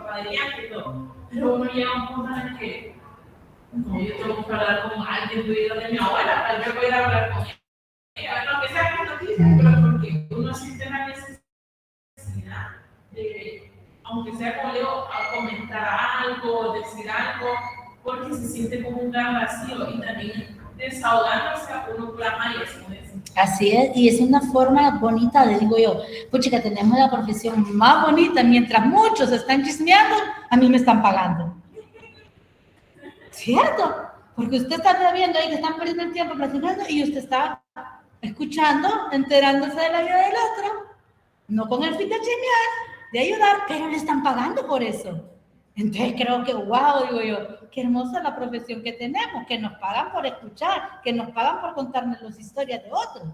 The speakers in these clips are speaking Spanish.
padriaje y todo. Pero uno llega a un punto en el que, como yo tengo que hablar con alguien de mi abuela, tal vez voy a ir a hablar con ella, lo que sea que noticia, pero porque uno siente la necesidad de, aunque sea como digo, a comentar algo, decir algo, porque se siente como un gran vacío y también desahogándose uno clama y eso. Así es, y es una forma bonita, le digo yo, puchica, tenemos la profesión más bonita, mientras muchos están chismeando, a mí me están pagando. ¿Cierto? Porque usted está viendo ahí que están perdiendo el tiempo platicando y usted está escuchando, enterándose de la vida del otro, no con el fin de chismear, de ayudar, pero le están pagando por eso. Entonces creo que, wow, digo yo, qué hermosa la profesión que tenemos, que nos pagan por escuchar, que nos pagan por contarnos las historias de otros.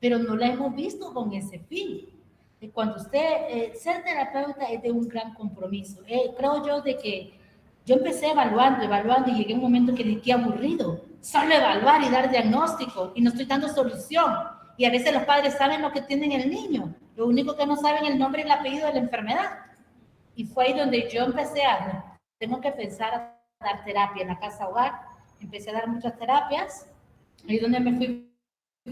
Pero no la hemos visto con ese fin. Y cuando usted, ser terapeuta es de un gran compromiso. Creo yo de que yo empecé evaluando y llegué a un momento que dije, qué aburrido, solo evaluar y dar diagnóstico y no estoy dando solución. Y a veces los padres saben lo que tienen el niño, lo único que no saben es el nombre y el apellido de la enfermedad. Y fue ahí donde yo empecé a, tengo que pensar a dar terapia en la casa hogar, empecé a dar muchas terapias, ahí donde me fui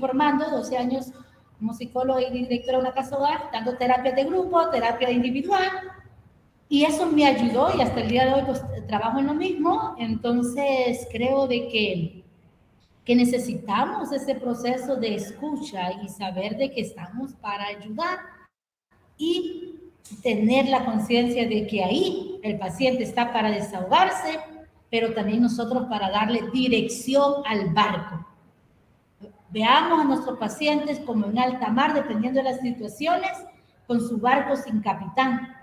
formando, 12 años como psicóloga y directora de una casa hogar, dando terapia de grupo, terapia individual, y eso me ayudó y hasta el día de hoy pues, trabajo en lo mismo. Entonces creo de que necesitamos ese proceso de escucha y saber de que estamos para ayudar y tener la conciencia de que ahí el paciente está para desahogarse, pero también nosotros para darle dirección al barco. Veamos a nuestros pacientes como en alta mar, dependiendo de las situaciones, con su barco sin capitán.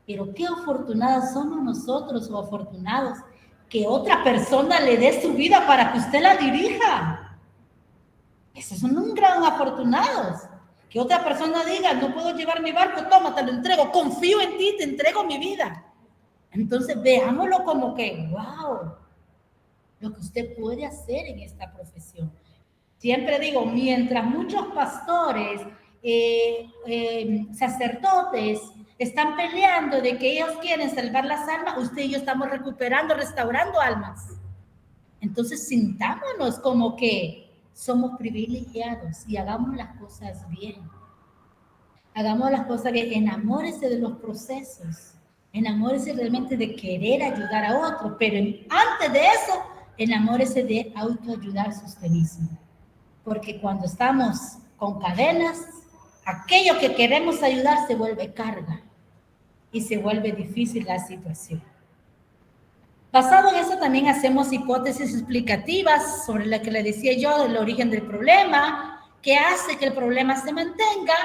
Pero qué afortunadas somos nosotros o afortunados que otra persona le dé su vida para que usted la dirija. Esos son un gran afortunados. Que otra persona diga, no puedo llevar mi barco, toma, te lo entrego, confío en ti, te entrego mi vida. Entonces veámoslo como que, wow, lo que usted puede hacer en esta profesión. Siempre digo, mientras muchos pastores, sacerdotes están peleando de que ellos quieren salvar las almas, usted y yo estamos recuperando, restaurando almas. Entonces sintámonos como que somos privilegiados y hagamos las cosas bien. Hagamos las cosas bien, enamórese de los procesos, enamórese realmente de querer ayudar a otros, pero antes de eso, enamórese de autoayudarse usted mismo. Porque cuando estamos con cadenas, aquello que queremos ayudar se vuelve carga y se vuelve difícil la situación. Basado en eso también hacemos hipótesis explicativas sobre la que le decía yo del origen del problema, qué hace que el problema se mantenga,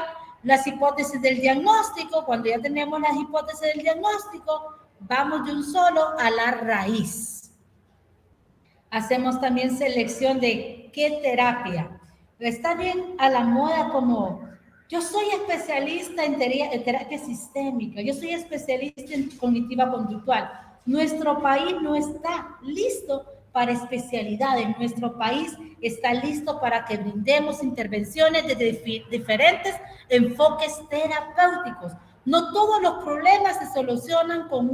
las hipótesis del diagnóstico. Cuando ya tenemos las hipótesis del diagnóstico, vamos de un solo a la raíz. Hacemos también selección de qué terapia. Está bien a la moda como, yo soy especialista en terapia sistémica, yo soy especialista en cognitiva conductual. Nuestro país no está listo para especialidades, nuestro país está listo para que brindemos intervenciones de diferentes enfoques terapéuticos. No todos los problemas se solucionan con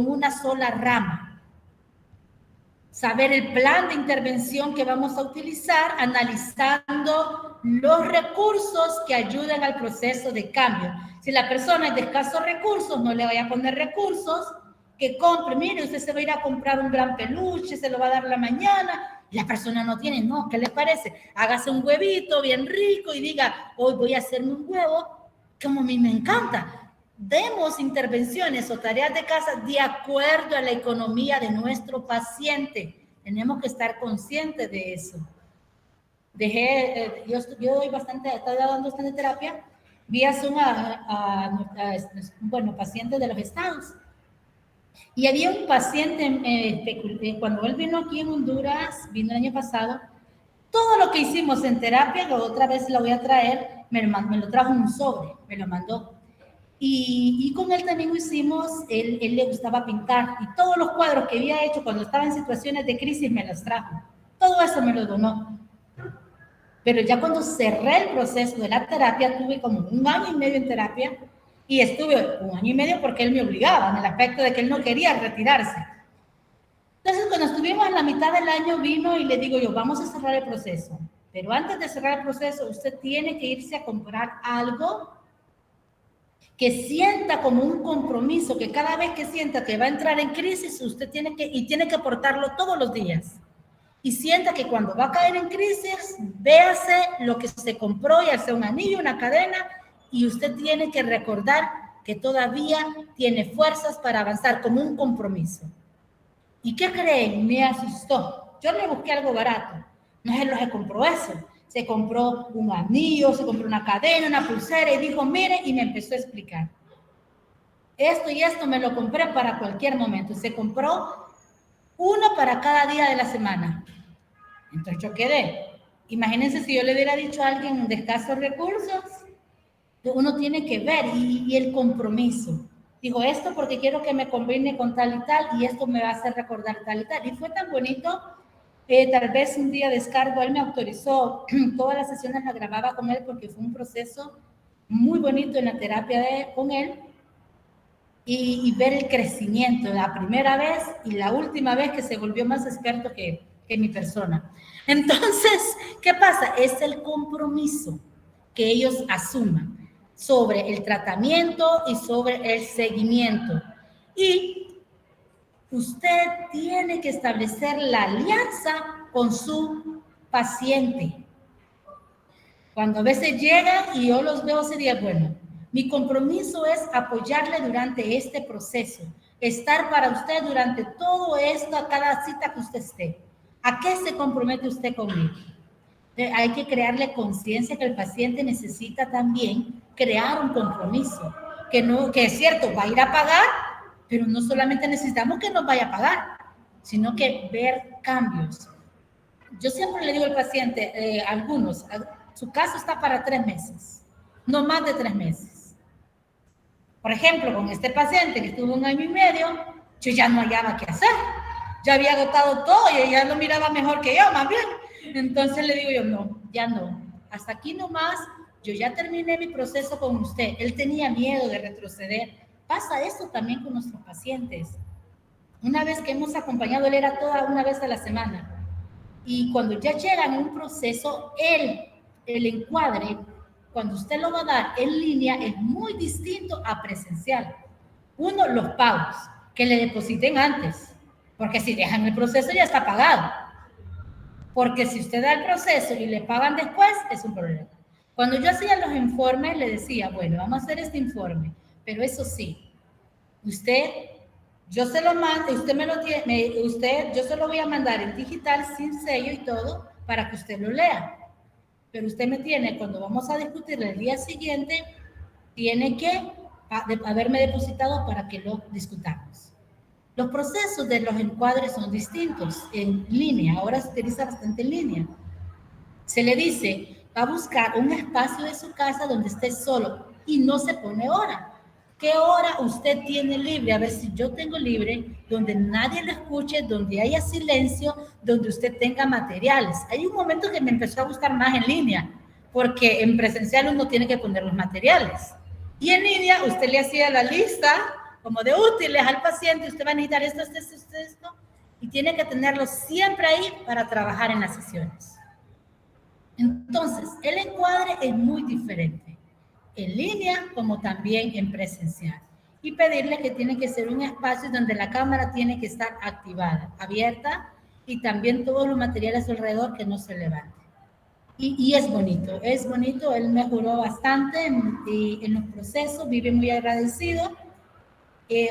una sola rama. Saber el plan de intervención que vamos a utilizar, analizando los recursos que ayuden al proceso de cambio. Si la persona es de escasos recursos, no le vaya a poner recursos, que compre, mire, usted se va a ir a comprar un gran peluche, se lo va a dar la mañana, y la persona no tiene, no, ¿qué le parece? Hágase un huevito bien rico y diga, hoy voy a hacerme un huevo, como a mí me encanta. Demos intervenciones o tareas de casa de acuerdo a la economía de nuestro paciente. Tenemos que estar conscientes de eso. Yo doy bastante, estoy dando bastante terapia vía Zoom bueno, pacientes de los estados. Y había un paciente, cuando él vino aquí en Honduras, vino el año pasado, todo lo que hicimos en terapia, lo otra vez lo voy a traer, me lo trajo en un sobre, me lo mandó. Y con él también lo hicimos, él le gustaba pintar, y todos los cuadros que había hecho cuando estaba en situaciones de crisis me los trajo. Todo eso me lo donó. Pero ya cuando cerré el proceso de la terapia, tuve como 1 año y medio en terapia, Y estuve 1 año y medio porque él me obligaba, en el aspecto de que él no quería retirarse. Entonces, cuando estuvimos en la mitad del año, vino y le digo yo, vamos a cerrar el proceso. Pero antes de cerrar el proceso, usted tiene que irse a comprar algo que sienta como un compromiso, que cada vez que sienta que va a entrar en crisis, usted tiene que aportarlo todos los días. Y sienta que cuando va a caer en crisis, véase lo que se compró, ya sea un anillo, una cadena, y usted tiene que recordar que todavía tiene fuerzas para avanzar como un compromiso. ¿Y qué creen? Me asustó. Yo le busqué algo barato. No se compró eso. Se compró un anillo, se compró una cadena, una pulsera y dijo, mire, y me empezó a explicar. Esto y esto me lo compré para cualquier momento. Se compró uno para cada día de la semana. Entonces yo quedé. Imagínense si yo le hubiera dicho a alguien de escasos recursos, uno tiene que ver y el compromiso. Digo, esto porque quiero que me combine con tal y tal, y esto me va a hacer recordar tal y tal. Y fue tan bonito, tal vez un día descargo, él me autorizó, todas las sesiones las grababa con él porque fue un proceso muy bonito en la terapia con él, y ver el crecimiento, la primera vez y la última vez que se volvió más experto que mi persona. Entonces, ¿qué pasa? Es el compromiso que ellos asuman sobre el tratamiento y sobre el seguimiento. Y usted tiene que establecer la alianza con su paciente. Cuando a veces llegan y yo los veo, sería bueno. Mi compromiso es apoyarle durante este proceso, estar para usted durante todo esto, a cada cita que usted esté. ¿A qué se compromete usted conmigo? Hay que crearle conciencia que el paciente necesita también crear un compromiso, que es cierto, va a ir a pagar, pero no solamente necesitamos que nos vaya a pagar, sino que ver cambios. Yo siempre le digo al paciente, algunos, su caso está para 3 meses, no más de 3 meses. Por ejemplo, con este paciente que estuvo 1 año y medio, yo ya no hallaba qué hacer. Ya había agotado todo y ella lo miraba mejor que yo, más bien. Entonces le digo yo, no, ya no. Hasta aquí nomás, yo ya terminé mi proceso con usted. Él tenía miedo de retroceder. Pasa eso también con nuestros pacientes. Una vez que hemos acompañado, él era toda una vez a la semana. Y cuando ya llegan a un proceso, el encuadre, cuando usted lo va a dar en línea, es muy distinto a presencial. Uno, los pagos, que le depositen antes, porque si dejan el proceso ya está pagado. Porque si usted da el proceso y le pagan después, es un problema. Cuando yo hacía los informes, le decía, bueno, vamos a hacer este informe, pero eso sí, usted, yo se lo mando, usted me lo tiene, yo se lo voy a mandar en digital sin sello y todo para que usted lo lea. Pero usted me tiene, cuando vamos a discutir el día siguiente, tiene que haberme depositado para que lo discutamos. Los procesos de los encuadres son distintos en línea, ahora se utiliza bastante en línea. Se le dice, va a buscar un espacio de su casa donde esté solo y no se pone hora. ¿Qué hora usted tiene libre? A ver si yo tengo libre, donde nadie lo escuche, donde haya silencio, donde usted tenga materiales. Hay un momento que me empezó a gustar más en línea, porque en presencial uno tiene que poner los materiales. Y en línea usted le hacía la lista como de útiles al paciente, usted va a necesitar esto, y tiene que tenerlo siempre ahí para trabajar en las sesiones. Entonces, el encuadre es muy diferente en línea como también en presencial. Y pedirle que tiene que ser un espacio donde la cámara tiene que estar activada, abierta, y también todos los materiales alrededor que no se levanten. Y es bonito, él mejoró bastante en los procesos, vive muy agradecido.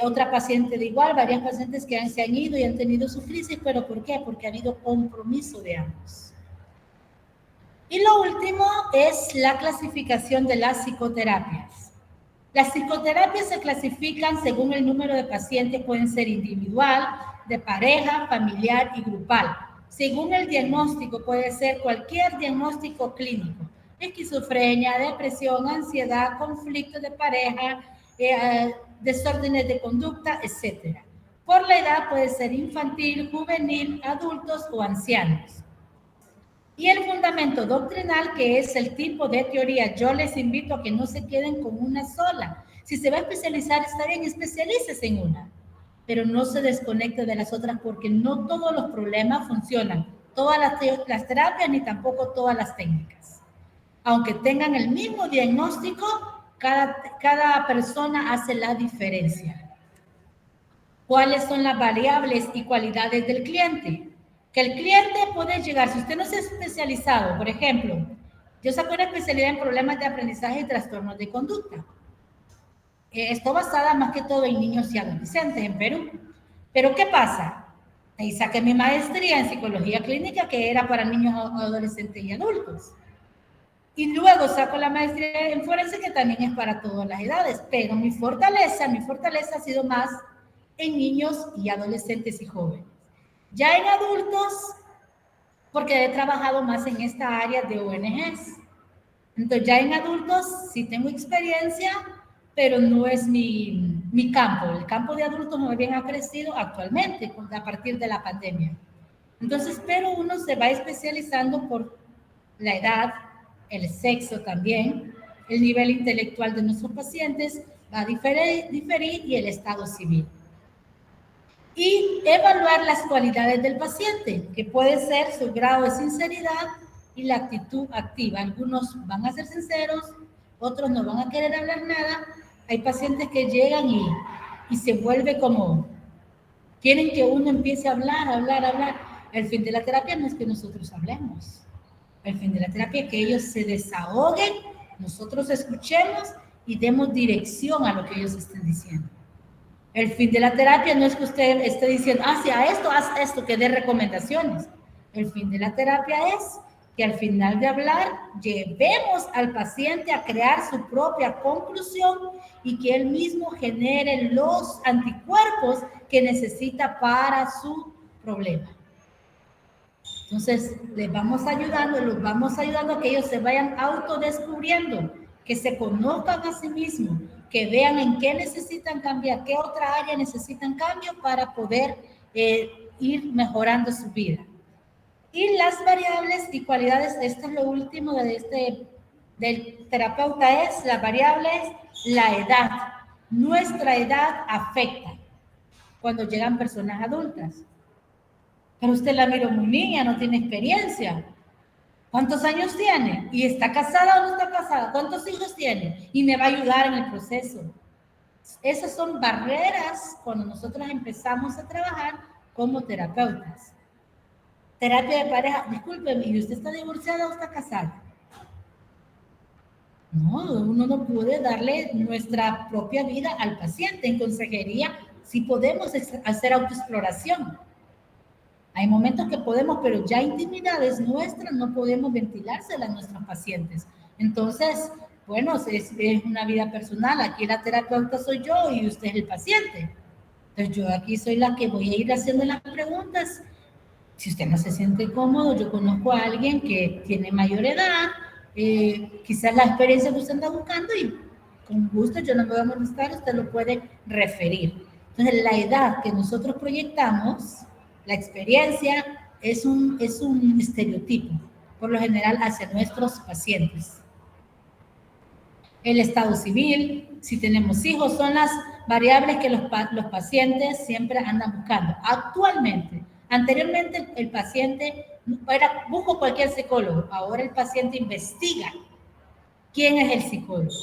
Otra paciente de igual, varias pacientes que se han ido y han tenido su crisis, pero ¿por qué? Porque ha habido compromiso de ambos. Y lo último es la clasificación de las psicoterapias. Las psicoterapias se clasifican según el número de pacientes, pueden ser individual, de pareja, familiar y grupal. Según el diagnóstico, puede ser cualquier diagnóstico clínico: esquizofrenia, depresión, ansiedad, conflicto de pareja, desórdenes de conducta, etc. Por la edad puede ser infantil, juvenil, adultos o ancianos. Y el fundamento doctrinal, que es el tipo de teoría, yo les invito a que no se queden con una sola, Si se va a especializar, está bien, especialícese en una, pero no se desconecte de las otras porque no todos los problemas funcionan, todas las terapias ni tampoco todas las técnicas. Aunque tengan el mismo diagnóstico, cada persona hace la diferencia. ¿Cuáles son las variables y cualidades del cliente? Que el cliente puede llegar, si usted no se ha especializado, por ejemplo, yo saco una especialidad en problemas de aprendizaje y trastornos de conducta. Esto basada más que todo en niños y adolescentes en Perú. Pero ¿qué pasa? Ahí saqué mi maestría en psicología clínica que era para niños, adolescentes y adultos. Y luego saco la maestría en forense que también es para todas las edades. Pero mi fortaleza ha sido más en niños y adolescentes y jóvenes. Ya en adultos, porque he trabajado más en esta área de ONGs. Entonces ya en adultos sí tengo experiencia, pero no es mi campo. El campo de adultos muy bien ha crecido actualmente a partir de la pandemia. Entonces, pero uno se va especializando por la edad, el sexo también, el nivel intelectual de nuestros pacientes va a diferir y el estado civil. Y evaluar las cualidades del paciente, que puede ser su grado de sinceridad y la actitud activa. Algunos van a ser sinceros, otros no van a querer hablar nada. Hay pacientes que llegan y se vuelve como, quieren que uno empiece a hablar. El fin de la terapia no es que nosotros hablemos. El fin de la terapia es que ellos se desahoguen, nosotros escuchemos y demos dirección a lo que ellos estén diciendo. El fin de la terapia no es que usted esté diciendo, haz esto, que dé recomendaciones. El fin de la terapia es que al final de hablar llevemos al paciente a crear su propia conclusión y que él mismo genere los anticuerpos que necesita para su problema. Entonces, los vamos ayudando a que ellos se vayan autodescubriendo, que se conozcan a sí mismos, que vean en qué necesitan cambiar, qué otra área necesitan cambio para poder ir mejorando su vida. Y las variables y cualidades, esto es lo último del terapeuta, es las variables, la edad. Nuestra edad afecta cuando llegan personas adultas. Pero usted la miró muy niña, no tiene experiencia. ¿Cuántos años tiene? ¿Y está casada o no está casada? ¿Cuántos hijos tiene? Y me va a ayudar en el proceso. Esas son barreras cuando nosotros empezamos a trabajar como terapeutas. Terapia de pareja, discúlpeme, ¿y usted está divorciada o está casada? No, uno no puede darle nuestra propia vida al paciente. En consejería sí podemos hacer autoexploración. Hay momentos que podemos, pero ya intimidades nuestras no podemos ventilárselas a nuestros pacientes. Entonces, bueno, es una vida personal. Aquí la terapeuta soy yo y usted es el paciente. Entonces, yo aquí soy la que voy a ir haciendo las preguntas. Si usted no se siente cómodo, yo conozco a alguien que tiene mayor edad, quizás la experiencia que usted anda buscando y con gusto yo no me voy a molestar, usted lo puede referir. Entonces, la edad que nosotros proyectamos, la experiencia es un estereotipo, por lo general, hacia nuestros pacientes. El estado civil, si tenemos hijos, son las variables que los pacientes siempre andan buscando. Actualmente, anteriormente el paciente busco cualquier psicólogo, ahora el paciente investiga quién es el psicólogo.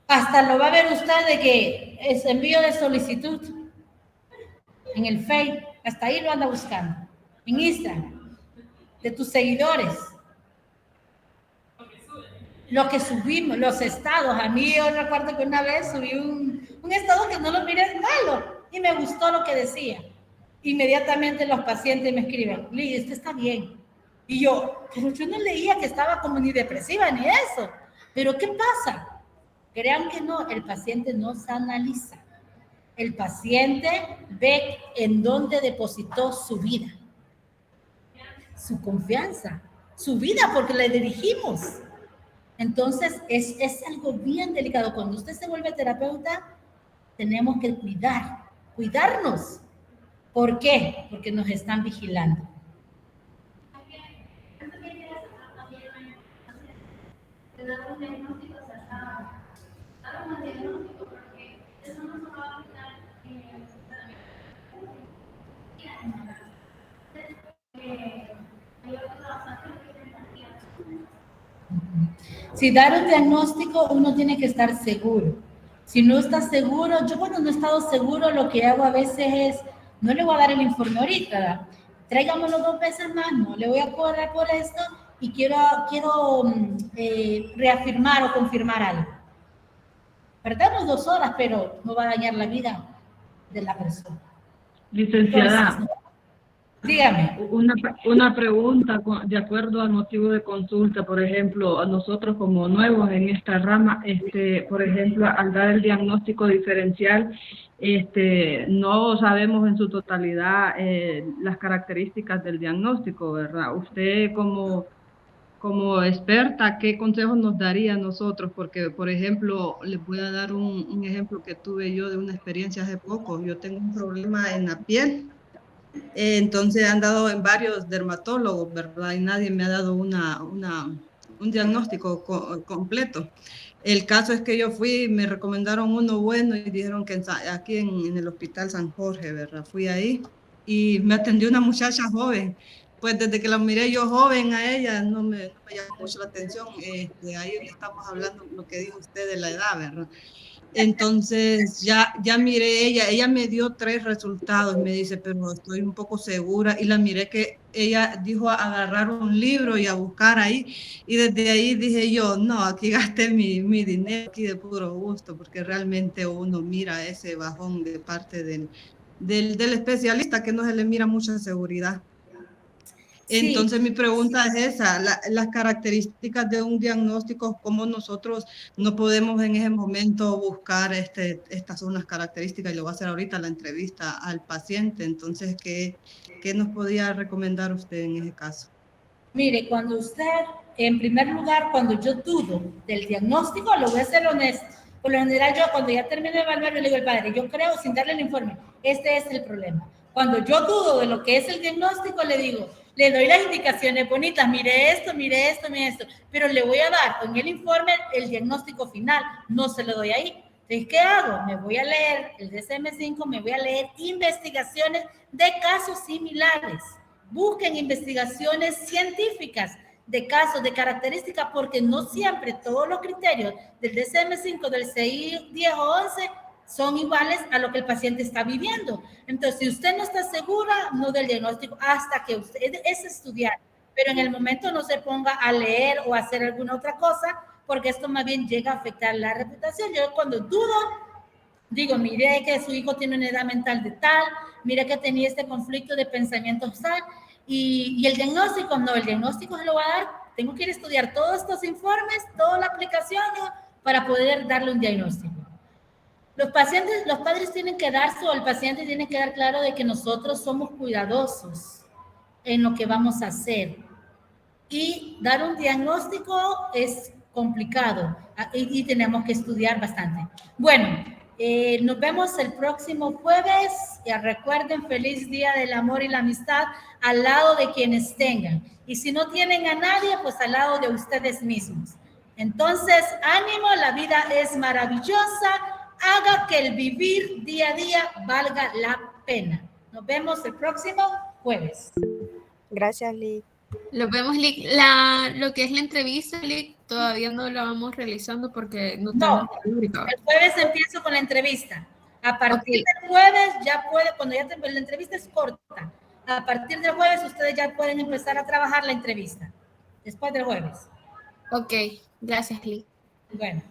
Hasta lo va a ver usted de que es envío de solicitud en el Facebook, hasta ahí lo anda buscando, en Instagram, de tus seguidores. Lo que subimos, los estados, a mí yo recuerdo que una vez subí un estado que no lo miré malo y me gustó lo que decía. Inmediatamente los pacientes me escriben, Liz, esto está bien. Y yo, pero yo no leía que estaba como ni depresiva ni eso. Pero ¿qué pasa? Crean que no, el paciente no se analiza. El paciente ve en dónde depositó su vida, su confianza, su vida, porque le dirigimos. Entonces, es algo bien delicado. Cuando usted se vuelve terapeuta, tenemos que cuidarnos. ¿Por qué? Porque nos están vigilando. Si dar un diagnóstico, uno tiene que estar seguro. Si no está seguro, yo cuando no he estado seguro, lo que hago a veces es, no le voy a dar el informe ahorita, ¿verdad? Tráigamelo 2 veces más, no le voy a cobrar por esto y quiero reafirmar o confirmar algo. Perdemos 2 horas, pero no va a dañar la vida de la persona. Licenciada, Entonces, dígame. una pregunta de acuerdo al motivo de consulta. Por ejemplo, a nosotros como nuevos en esta rama, por ejemplo, al dar el diagnóstico diferencial, no sabemos en su totalidad las características del diagnóstico, ¿verdad? Usted como experta, ¿qué consejos nos daría a nosotros? Porque, por ejemplo, les voy a dar un ejemplo que tuve yo de una experiencia hace poco. Yo tengo un problema en la piel. Entonces han dado en varios dermatólogos, ¿verdad? Y nadie me ha dado un diagnóstico completo. El caso es que yo fui, me recomendaron uno bueno y dijeron que aquí en el Hospital San Jorge, ¿verdad? Fui ahí y me atendió una muchacha joven. Pues desde que la miré yo joven a ella, no me llamó mucho la atención. Ahí estamos hablando lo que dijo usted de la edad, ¿verdad? Entonces ya miré ella me dio 3 resultados, me dice, pero estoy un poco segura, y la miré que ella dijo a agarrar un libro y a buscar ahí, y desde ahí dije yo, no, aquí gasté mi dinero aquí de puro gusto, porque realmente uno mira ese bajón de parte del especialista, que no se le mira mucha seguridad. Sí. Entonces mi pregunta es esa, las características de un diagnóstico, cómo nosotros no podemos en ese momento buscar estas son las características, y lo va a hacer ahorita la entrevista al paciente. Entonces, ¿qué nos podría recomendar usted en ese caso? Mire, cuando usted, en primer lugar, cuando yo dudo del diagnóstico, lo voy a ser honesto. Por lo general, yo cuando ya termino de evaluar, le digo al padre, yo creo, sin darle el informe, este es el problema. Cuando yo dudo de lo que es el diagnóstico, le digo, le doy las indicaciones bonitas, mire esto, mire esto, mire esto, pero le voy a dar en el informe el diagnóstico final, no se lo doy ahí. Entonces, ¿qué hago? Me voy a leer el DSM-5, me voy a leer investigaciones de casos similares. Busquen investigaciones científicas de casos, de características, porque no siempre todos los criterios del DSM-5, del CI 10 o 11 son iguales a lo que el paciente está viviendo. Entonces, si usted no está segura, no del diagnóstico, hasta que usted es estudiar, pero en el momento no se ponga a leer o a hacer alguna otra cosa, porque esto más bien llega a afectar la reputación. Yo cuando dudo, digo, mire que su hijo tiene una edad mental de tal, mire que tenía este conflicto de pensamientos tal, y el diagnóstico, no, el diagnóstico se lo va a dar, tengo que ir a estudiar todos estos informes, toda la aplicación, ¿no?, para poder darle un diagnóstico. Los pacientes, los padres tienen que darse, o el paciente tiene que dar claro de que nosotros somos cuidadosos en lo que vamos a hacer. Y dar un diagnóstico es complicado y tenemos que estudiar bastante. Bueno, nos vemos el próximo jueves. Ya recuerden, feliz Día del Amor y la Amistad al lado de quienes tengan. Y si no tienen a nadie, pues al lado de ustedes mismos. Entonces, ánimo, la vida es maravillosa. Haga que el vivir día a día valga la pena. Nos vemos el próximo jueves. Gracias, Lick. Lo vemos, Lick. Lo que es la entrevista, Lick, todavía no la vamos realizando porque no tenemos público. El jueves empiezo con la entrevista. A partir del jueves ya puede, cuando ya la entrevista es corta, a partir del jueves ustedes ya pueden empezar a trabajar la entrevista. Después del jueves. Ok, gracias, Lick. Bueno.